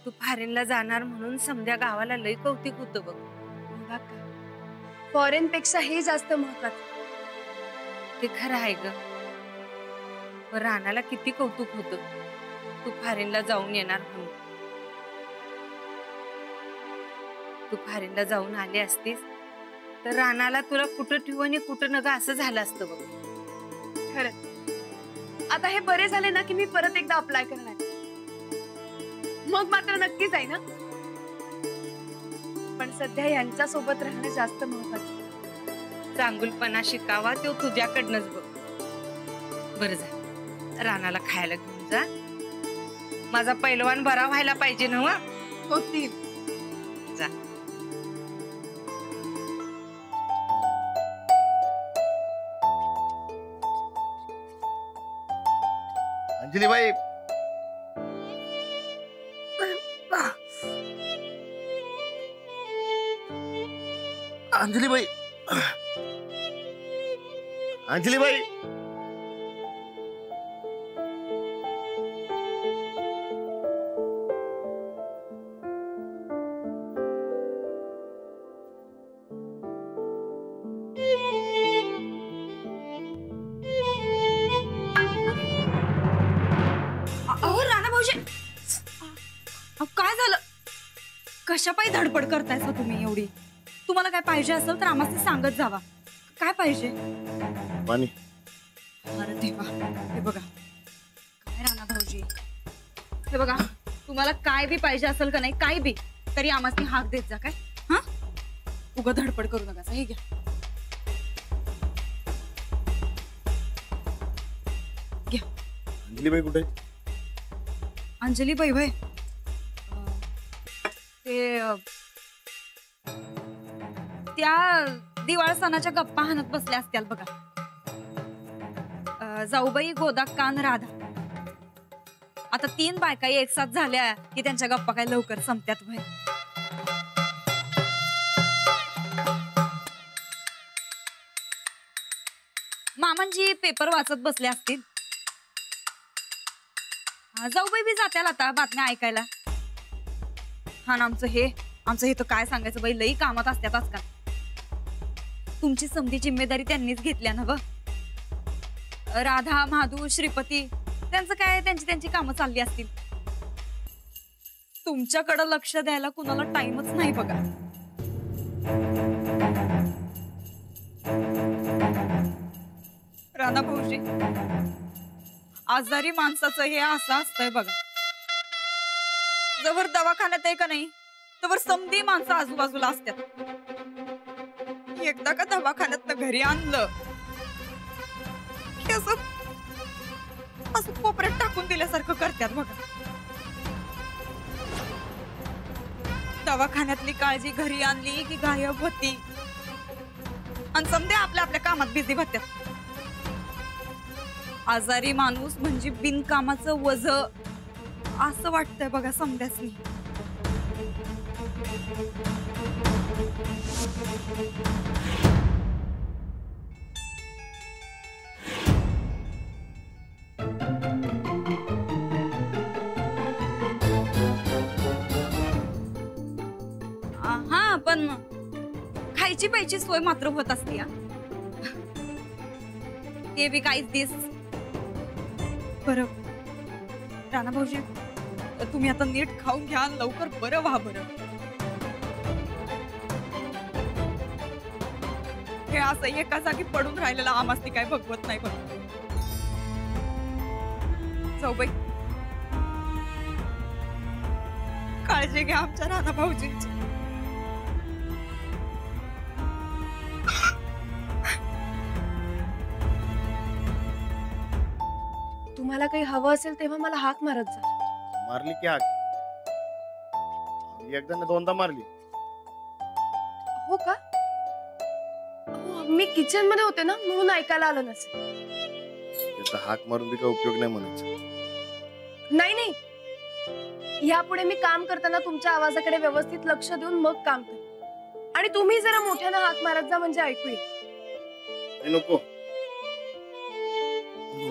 तू फॉरेनला जाणार म्हणून समध्या गावाला लई कौतिक होतं बघ. फॉरेन पेक्षा हे जास्त महत्वाचं. ते खरं आहे ग. पण राणाला किती कौतुक होतं तू फॉरेनला जाऊन येणार म्हणून. तू फॉरेनला जाऊन आली असतीस तर राणाला तुला कुठं ठेवू आणि कुठं नका असं झालं असतं बघ. खरंच आता हे बरे झाले ना की मी परत एकदा अप्लाय करणार. मग मात्र नक्कीच आहे ना. पण सध्या यांच्या सोबत राहणं जास्त महत्वाचं. चांगुलपणा शिकावा तो तुझ्याकडनंच बघ. बरं जा राणाला खायला घेऊन जा. माझा पैलवान बरा व्हायला पाहिजे ना. होतील. जा. अंजली बाई, अंजली बाई, अंजली बाई, काय झालं? कशा पायी धडपड करतायसा तुम्ही एवढी? तुम्हाला काय पाहिजे असेल तर आम्हाला सांगत जावा. काय पाहिजे? पाणी. अरे देवा, हे बघा काय राणा भाऊजी, हे बघा तुम्हाला काय बी पाहिजे असेल का नाही काय बी तरी आम्हाला हाक देत जा. काय हा उगा धडपड करू नका. हे घ्या घ्या. अंजली बाई कुठे? अंजली बाई भाई ते त्या दिवाळ सणाच्या गप्पा हाणत बसल्या असत्याल बघा. जाऊबाई, गोदाक्का, राधा. आता 3 बायका एक साथ झाल्या की त्यांच्या गप्पा काय लवकर संपत्यात भाई. मामांजी पेपर वाचत बसले असतील. जाऊबाई बी जात्याल आता बातम्या ऐकायला. हा ना, आमचं हे तर काय सांगायचं बाई, लई कामात असतात आजकाल. तुमची समधी जिम्मेदारी त्यांनीच घेतल्या ना. राधा, महादू, श्रीपती त्यांचं काय त्यांची कामं चालली असतील. तुमच्याकडे लक्ष द्यायला कुणाला टाइमच नाही बघा. राणा भाऊजी, आजारी माणसाचं हे असं असतंय बघा. जवळ दवाखान्यात आहे का नाही तवर समधी माणसं आजूबाजूला असतात. एकदा का दवाखान्यात घरी आणलं की असं कोपऱ्यात टाकून दिल्यासारखं करतात बघा. दवाखान्यातली काळजी घरी आणली की गायब होती आणि समधे आपल्या आपल्या कामात बिझी होत्यात. आजारी माणूस म्हणजे बिनकामाचं वज असं वाटतंय बघा समध्यासनी. हा पण खायची प्यायची सोय मात्र होत असते. ते बी काहीच दिस. बरं राणा भाऊजी, तुम्ही आता नीट खाऊन घ्या, लवकर बरं व्हा. बरं हे असं एका जागी पडून राहिलेला आम्हाला काय भगवत नाही बघ. जाऊबाई, काळजी घ्या आमच्या राणा भाऊजींची. तुम्हाला काही हवं असेल तेव्हा मला हाक मारत जा. मारली की हाक? एकदा ना दोनदा मारली. हो का? मी किचन मध्ये होते ना म्हणून ऐकायला आलं नसेल. हाक मारून बी काय उपयोग नाही म्हणायचं. नाही, यापुढे मी काम करताना तुमच्या आवाजाकडे व्यवस्थित लक्ष देऊन मग काम करेन. आणि तुम्ही जरा मोठ्यानं हाक मारत जा म्हणजे ऐकू येईल. नको,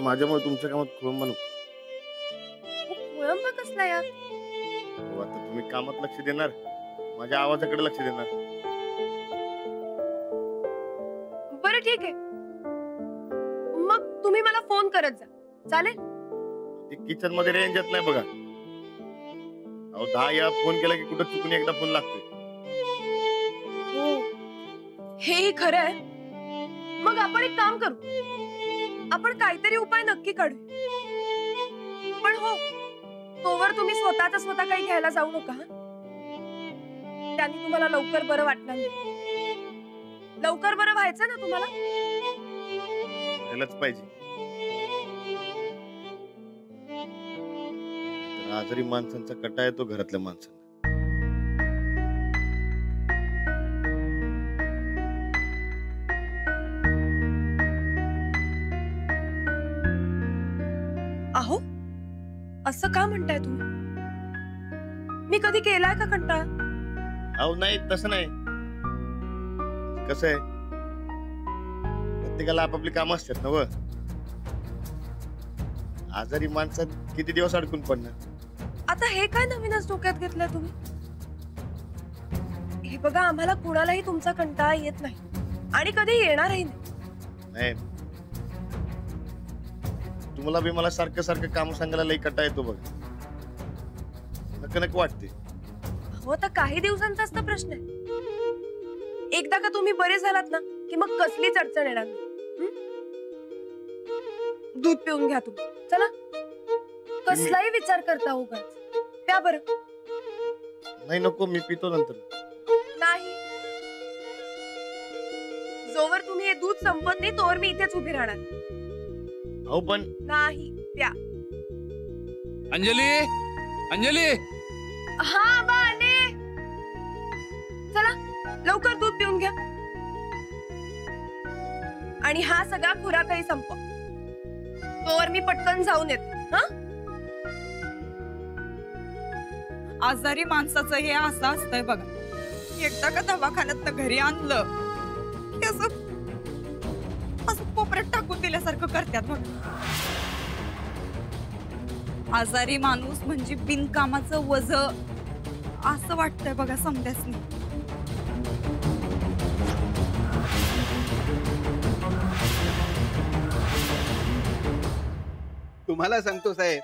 माझ्यामुळे तुमच्या कामात खोळंबा नको. खोळंबा कसला यार? हो, आता तुम्ही कामात लक्ष देणार, माझ्या आवाजाकडे लक्ष देणार. बरं ठीक आहे, मग तुम्ही मला फोन करत जा, चालेल? किचन मध्ये रेंज येत नाही बघा. अहो 10 वेळा फोन केला की कुठं चुकून एकदा फोन लागतोय. हो, हेही खरं आहे. मग आपण एक काम करू, आपण काहीतरी उपाय नक्की काढू. पण हो, तोवर तुम्ही स्वतः काही घ्यायला जाऊ नका. त्यांनी तुम्हाला लवकर बरं वाटणार नाही. लवकर बरं व्हायचं ना तुम्हाला. व्हायलाच पाहिजे. तर आजारी माणसांचा कटा येतो घरातल्या माणसांना. अहो, असं का म्हणताय तुम्ही? मी कधी केलाय का कंटाळा? अहो नाही, तसं नाही. कसं आहे, प्रत्येकाला आपापली कामं असतात ना. व आजारी माणसात किती दिवस अडकून पडणार. आता हे काय नवीनच डोक्यात घेतलंय तुम्ही? हे बघा, आम्हाला कुणालाही तुमचा कंटाळा येत नाही आणि कधी येणारही नाही. नाही, तुम्हाला बी मला सारखं सारखं काम सांगायला लई कटा येतो बघा. नक वाटते. हो, तर काही दिवसांचाच तर प्रश्न आहे. एकदा का तुम्ही बरे झालात ना की मग कसलीच अडचण येणार नाही. दूध पिऊन घ्या तुम्ही. चला, कसलाही विचार करता उगाच. प्या बरं. नाही नको, मी पितो नंतर. नाही, जोवर तुम्ही हे दूध संपत नाही तोवर मी इथेच उभी राहणार. अहो पण नाही, प्या. अंजली, अंजली, हा बा, आले. चला, लवकर दूध पिऊन घ्या आणि हा सगळा खुराकही संपवा. तोवर मी पटकन जाऊन येते. हा, आजारी माणसाचं हे असं असतंय बघा. एकदा का दवाखान्यात घरी आणलं की असं कोपऱ्यात टाकून दिल्यासारखं करतात बघ. आजारी माणूस म्हणजे बिनकामाचं वज असं वाटतंय बघा समद्यासनी. तुम्हाला सांगतो साहेब,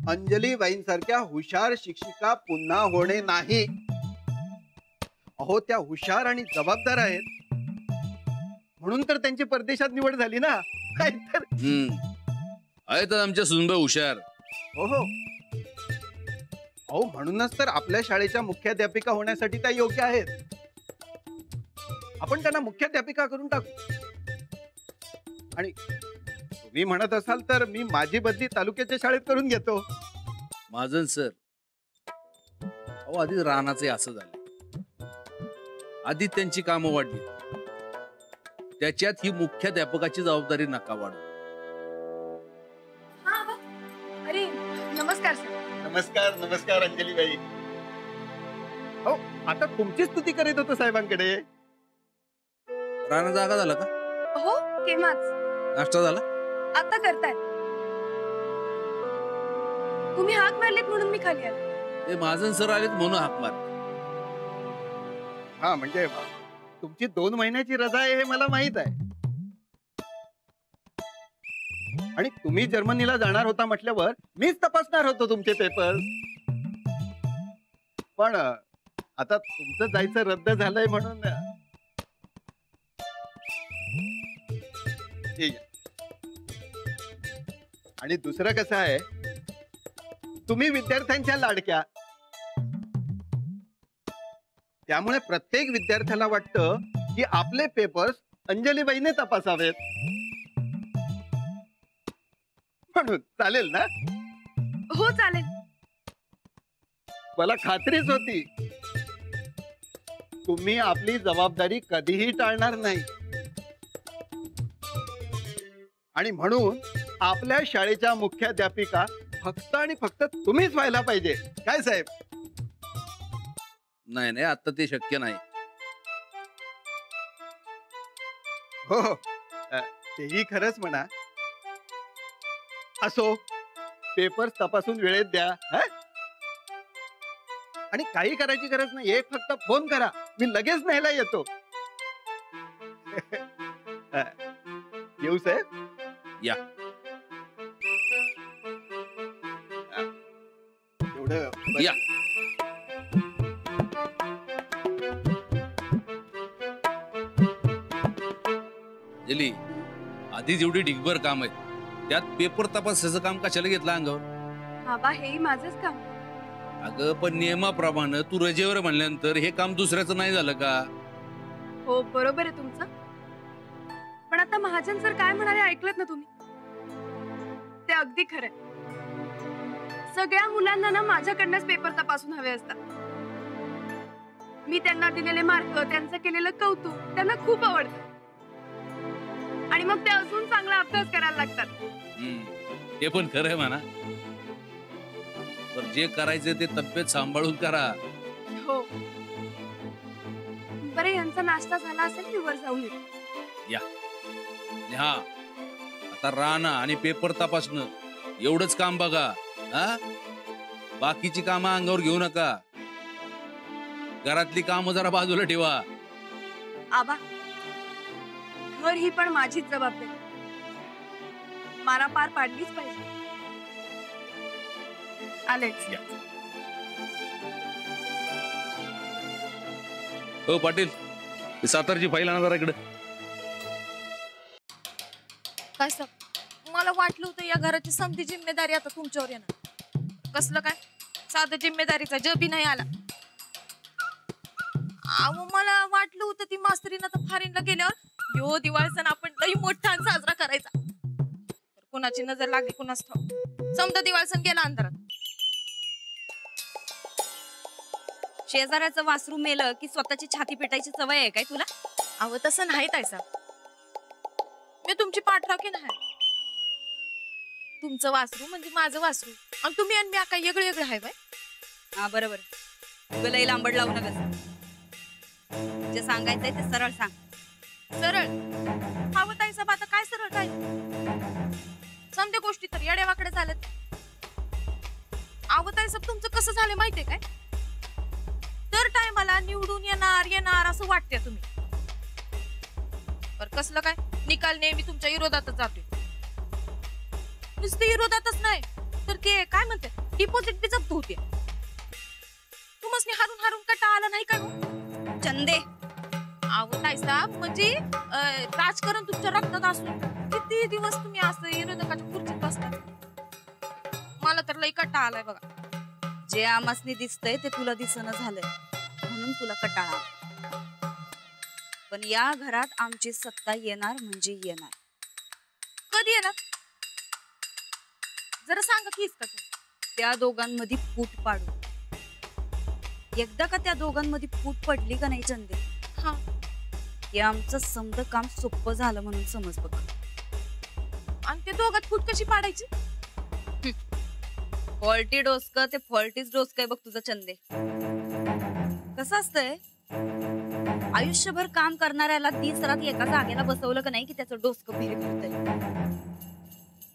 अंजली बाईंसारख्या हुशार शिक्षिका पुन्हा होणे नाही. अहो, त्या हुशार आणि जबाबदार आहेत म्हणून तर त्यांची परदेशात निवड झाली ना. काय तर. आहे तर आमच्या सुनबाई हुशार. हो हो, अहो म्हणूनच तर आपल्या शाळेच्या मुख्याध्यापिका होण्यासाठी त्या योग्य आहेत. आपण त्यांना मुख्याध्यापिका करून टाकू. आणि तुम्ही म्हणत असाल तर मी माझी बदली तालुक्याच्या शाळेत करून घेतो. महाजन सर, अहो आधी रानाचे असं झालं. आधी त्यांची कामं वाढली, त्याच्यात ही मुख्याध्यापकाची जबाबदारी नका वाढू. हा बा. अरे नमस्कार सर. नमस्कार नमस्कार अंजलीबाई. हो, आता तुमची स्तुती करीत होतो साहेबांकडे. राणा जागा झाला का? हो, केव्हाच. नाश्ता झाला? आता करताय. तुम्ही हाक मारलीत म्हणून मी खाली आले. ते महाजन सर आलेत म्हणून हाक मार. हा, म्हणजे तुमची 2 महिन्याची रजा आहे हे मला माहित आहे. आणि तुम्ही जर्मनीला जाणार होता म्हटल्यावर मीच तपासणार होतो तुमचे पेपर. पण आता तुमचं जायचं रद्द झालंय म्हणून ठीक आहे. आणि दुसरं कसं आहे, तुम्ही विद्यार्थ्यांच्या लाडक्या, त्यामुळे प्रत्येक विद्यार्थ्याला वाटतं की आपले पेपर्स अंजलीबाईने तपासावेत. म्हणून चालेल ना? हो चालेल. मला खात्रीच होती तुम्ही आपली जबाबदारी कधीही टाळणार नाही. आणि म्हणून आपल्या शाळेच्या मुख्याध्यापिका फक्त आणि फक्त तुम्हीच व्हायला पाहिजे. काय साहेब? नाही नाही, आता ते शक्य नाही. हो हो, तेही खरंच म्हणा. असो, पेपर्स तपासून वेळेत द्या. आणि काही करायची गरज नाही, एक फक्त फोन करा, मी लगेच न्यायला येतो. येऊ साहेब? या. एवढं या. अंजली, आधीच एवढी ढिगभर काम आहे, त्यात पेपर तपासायचं काम कशाला घेतलं अंगावर? बाबा हेही माझंच काम. अगं पण नियमाप्रमाणे तू रजेवर म्हणल्यानंतर हे काम दुसऱ्याचं नाही झालं का? हो बरोबर आहे तुमचं, पण आता महाजन सर काय म्हणाले ऐकलत ना तुम्ही? ते अगदी खरंय. सगळ्या मुलांना ना माझ्याकडनंच पेपर तपासून हवे असतात. मी त्यांना दिलेले मार्क, त्यांचं केलेलं कौतुक त्यांना खूप आवडतं आणि मग ते अजून चांगला अभ्यास करायला लागतात. हे पण खरंय म्हणा, पण जे करायचं ते तब्येत सांभाळून करा. हो बरे, यांचा नाश्ता झाला असेल, मी वर जाऊन येते. आणि हा, आता राहणं आणि पेपर तपासणं एवढंच काम बघा. हा, बाकीची कामं अंगावर घेऊ नका. घरातली कामं जरा बाजूला ठेवा. आबा, घर ही पण माझीच जबाबदारी, मला पार पाडलीच पाहिजे. आलेच. हो पाटील, सातारची फाईल आणा जरा इकडे. काय सर, मला वाटलं होतं या घराची समधी जिम्मेदारी आता तुमच्यावर येणार. कसलं काय, साधं जिम्मेदारीचा जबी नाही आला. अहो मला वाटलं होतं ती मास्तरीनं तर फॉरेनला गेल्यावर यो दिवाळी सण आपण लई मोठा साजरा करायचा. तर कुणाची नजर लागली कुणाच ठाऊक, समजा दिवाळी सण गेला अंधारात. शेजाऱ्याचं वासरू मेलं की स्वतःची छाती पेटायची सवय आहे काय तुला? अहो तसं नाही तायसा, मी तुमची पाठराखी नाही. तुमचं वासरू म्हणजे माझं वासरू, आणि तुम्ही आणि मी काय वेगळं वेगळं आहे बाय. हा बरोबर, तुला लई लांबड लावू नका. जे सांगायचंय ते सरळ सांग. सरळ हवं ताईसा, आता काय सरळ काय? समध्या गोष्टी तर येड्यावाकडे चालत. अहो ताईसाहेब, तुमचं कसं झालं माहितीये काय? तर टायमाला निवडून येणार येणार असं वाटते तुम्ही, पर कसलं काय निकाल नेहमी तुमच्या विरोधातच जातोय. नुसते विरोधातच नाही तर ते काय म्हणते डिपॉझिट बी जप्त होते. तुम्हाला हारून हारून कटा आला नाही का चंदे? अहो ताईसाहेब, म्हणजे राजकारण तुमच्या रक्तात असून किती दिवस तुम्ही असं विरोधकाच्या खुर्चीत बसता? मला तर लई कटा आलाय बघा. जे आमासनी दिसतंय ते तुला दिसणं झालंय म्हणून तुला कटाळा आला. पण या घरात आमची सत्ता येणार म्हणजे येणार. कधी येणार जरा सांगा कीच का तुम्ही? त्या दोघांमध्ये फूट पाडू. एकदा का त्या दोघांमध्ये फूट पडली का नाही चंदे, हा, हे आमचं समद काम सोपं झालं म्हणून समज बघ. आणि ते दोघात फूट कशी पाडायची? फॉल्टी डोसक ते फॉल्टीच डोसक आहे बघ तुझं चंदे. कसं असतंय, आयुष्यभर काम करणाऱ्याला 30 रात एका जागेला बसवलं का नाही की त्याचं डोसकं भिरभिरतंय.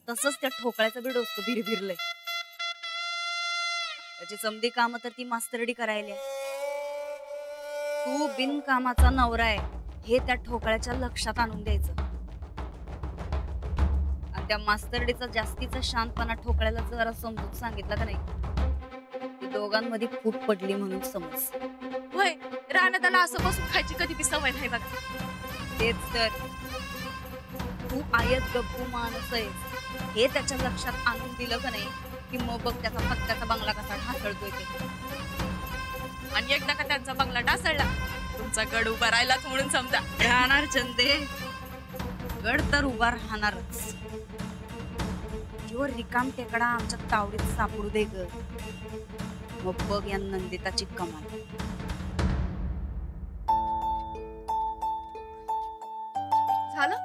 तसंच त्या ठोकळ्याचं बी डोसकं भिरभिरलंय. त्याची समधी काम तर ती मास्तरडी करायला. तू बिनकामाचा नवरा आहे हे त्या ठोकळ्याच्या लक्षात आणून द्यायचं. आणि त्या मास्तरडीचा जास्तीचा शांतपणा ठोकळ्याला जरा समजून सांगितलं का नाही, दोघांमध्ये फूट पडली म्हणून समज. होय, रानाताला असं बसून खायची कधी बी सवय नाही बघा. तेच तर, तू आयत गप्पू माणूस आहेस हे त्याच्या लक्षात आणून दिलं का नाही की मग बघ त्याचा पत्त्याचा बंगला कसा ढासळतोय ते. आणि एकदा का त्यांचा बंगला ढासळला तुमचा गड उभा राहिलाच म्हणून समजा. राहणार चंदे, गड तर उभा राहणारच. किंवा रिकाम टेकडा आमच्या तावडीत सापडू दे ग, मग बघ या नंदिताची कमाल. झालं?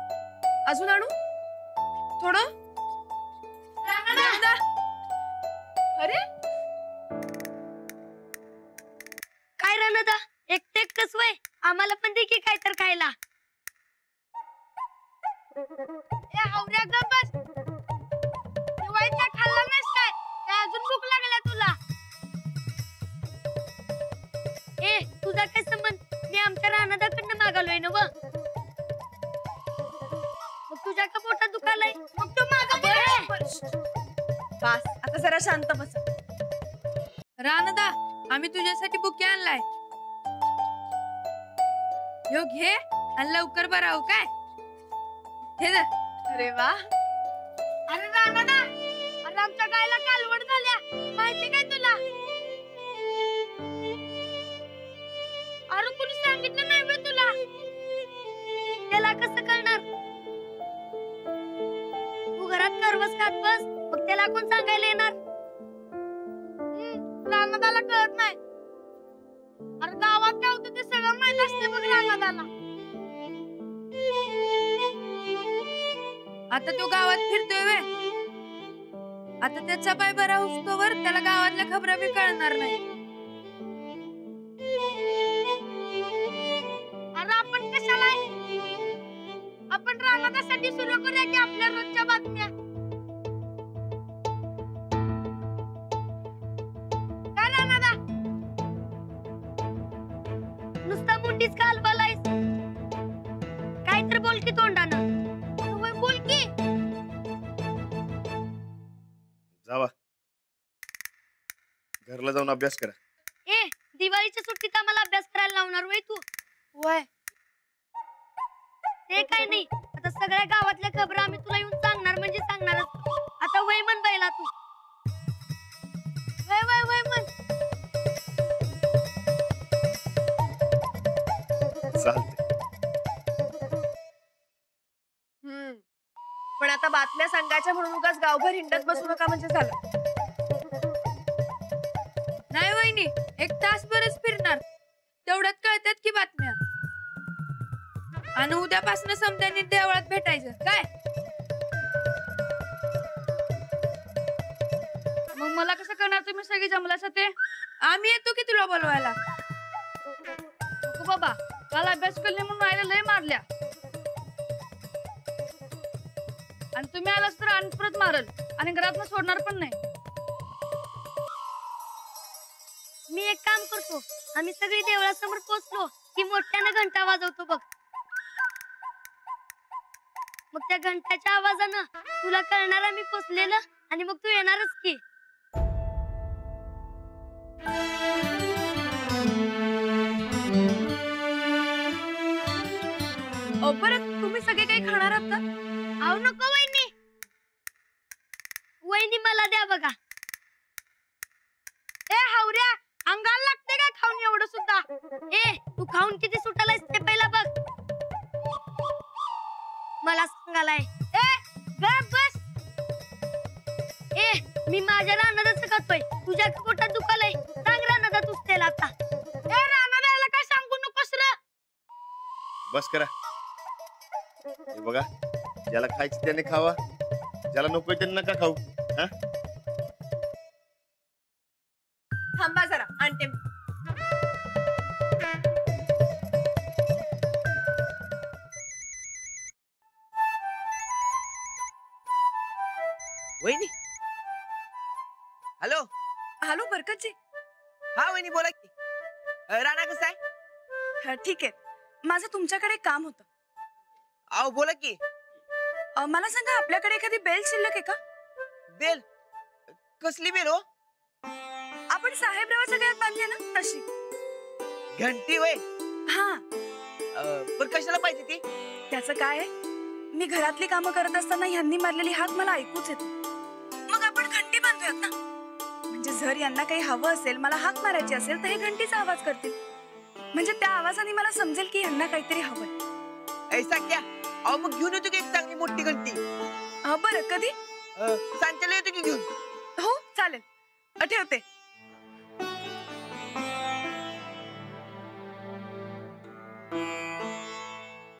अजून आणू थोडं? अरे काय रानदा एकटे एकटच वय, आम्हाला पण दे की काय तर खायला. आवऱ्या गप बस, दिवाळीत काय खाल्ला नाहीस काय? काय अजून भूक लागल्या तुला? आहे ना व? मग तुझ्या का पोटात दुखालय? मग तू माझा बस आता जरा शांत बस. रानदा आम्ही तुझ्यासाठी बुके आणलाय. ह्यो घे आणि लवकर बरा हो काय. हे धर. अरे वा. अरे रानदा, अरे आमच्या गायला कालवड झाल्या माहिती काय तुला? अरे कुणी सांगितलं नाही बे तुला? त्याला कसं कळणार? तू घरात करवस खात बस, मग त्याला कोण सांगायला येणार? रानदाला कळत नाही. अरे गावात काय होतं ते सगळं माहित असते बघ रानदाला. आता तो गावात फिरतोय वे. आता त्याचा पाय बरा होस्तोवर त्याला गावातल्या खबरा बी कळणार नाही. अरे आपण कशाला आपण रानदासाठी सुरू करूया की आपल्या रोजच्या बातम्या. काय रानदा नुसता मुंडीच का हलवालायस? काय तर बोल की तोंडानं. होय बोल की. जावा घरला जाऊन अभ्यास करा. ए दिवाळीच्या सुट्टीत आम्हाला अभ्यास करायला लावणार वय तू? वय ते काय नाही, आता सगळ्या गावातल्या खबरा आम्ही तुला येऊन सांगणार म्हणजे सांगणारच. आता वय म्हण बाईला तू. वय वय वय म्हण. चालते. पण आता बातम्या सांगायच्या म्हणून उगाच गावभर हिंडत बसू नका म्हणजे झालं. नाही वहिनी, एक तासभरच फिरणार तेवढ्यात कळतात की बातम्या. आणि उद्यापासून समद्यांनी देवळात भेटायचं काय. मग मला कसं करणार तुम्ही सगळी जमलासा ते? आम्ही येतो की तुला बोलवायला. नको बाबा, काल अभ्यास केले म्हणून आईला लय मारल्या. आणि तुम्ही आलास तर आणि परत मारल आणि घरात सोडणार पण नाही. मी एक काम करतो, आम्ही सगळी देवळासमोर पोहोचलो की मोठ्यानं घंटा वाजवतो बघ. मग त्या घंटाच्या आवाजानं तुला कळणार आम्ही पोचलेलं आणि मग तू येणारच की. परत तुम्ही सगळे काही खाणार आहात का? आव नको वहिनी. वहिनी मला द्या बघा. ए हावऱ्या, अंगाला लागते काय खाऊन एवढं सुद्धा? ए तू खाऊन किती सुटालायस ते पहिला बघ. मला सांगालाय. ए गप बस. ए मी माझ्या रानादाचं खातोय, तुझ्या पोटात दुखालय. सांग रानादा तूच त्याला आता. ए रानादाला काय सांगू नकोस रे. बस करा. हे बघा, ज्याला खायचं त्याने खावा, ज्याला नकोय त्यांना नका खाऊ. हा थांबा जरा आणते. वहिनी. हॅलो. हॅलो बरकतजी. हा वहिनी बोला की. राणा कसा आहे? हा, ठीक आहे. माझं तुमच्याकडे काम होतं. आओ बोला की. मला सांगा, आपल्याकडे एखादी बेल शिल्लक आहे का? बेल? कसली बेल हो? आपण साहेबरावाच्या गळ्यात बांधली ना तशी. घंटी वय? हा. पण कशाला पाहिजे ती? त्याचं काय आहे, मी घरातली कामं करत असताना ह्यांनी मारलेली हाक मला ऐकूच येते. मग आपण घंटी बांधूयात ना, म्हणजे जर यांना काही हवं असेल, मला हाक मारायची असेल तर हे घंटीचा आवाज करतील. म्हणजे त्या आवाजाने मला समजेल की यांना काहीतरी हवंय. ऐसा क्या? अहो मग घेऊन येतो की एक चांगली मोठी घंटी. बरं, कधी? सांच्याला येतो की घेऊन. हो चालेल, ठेवते.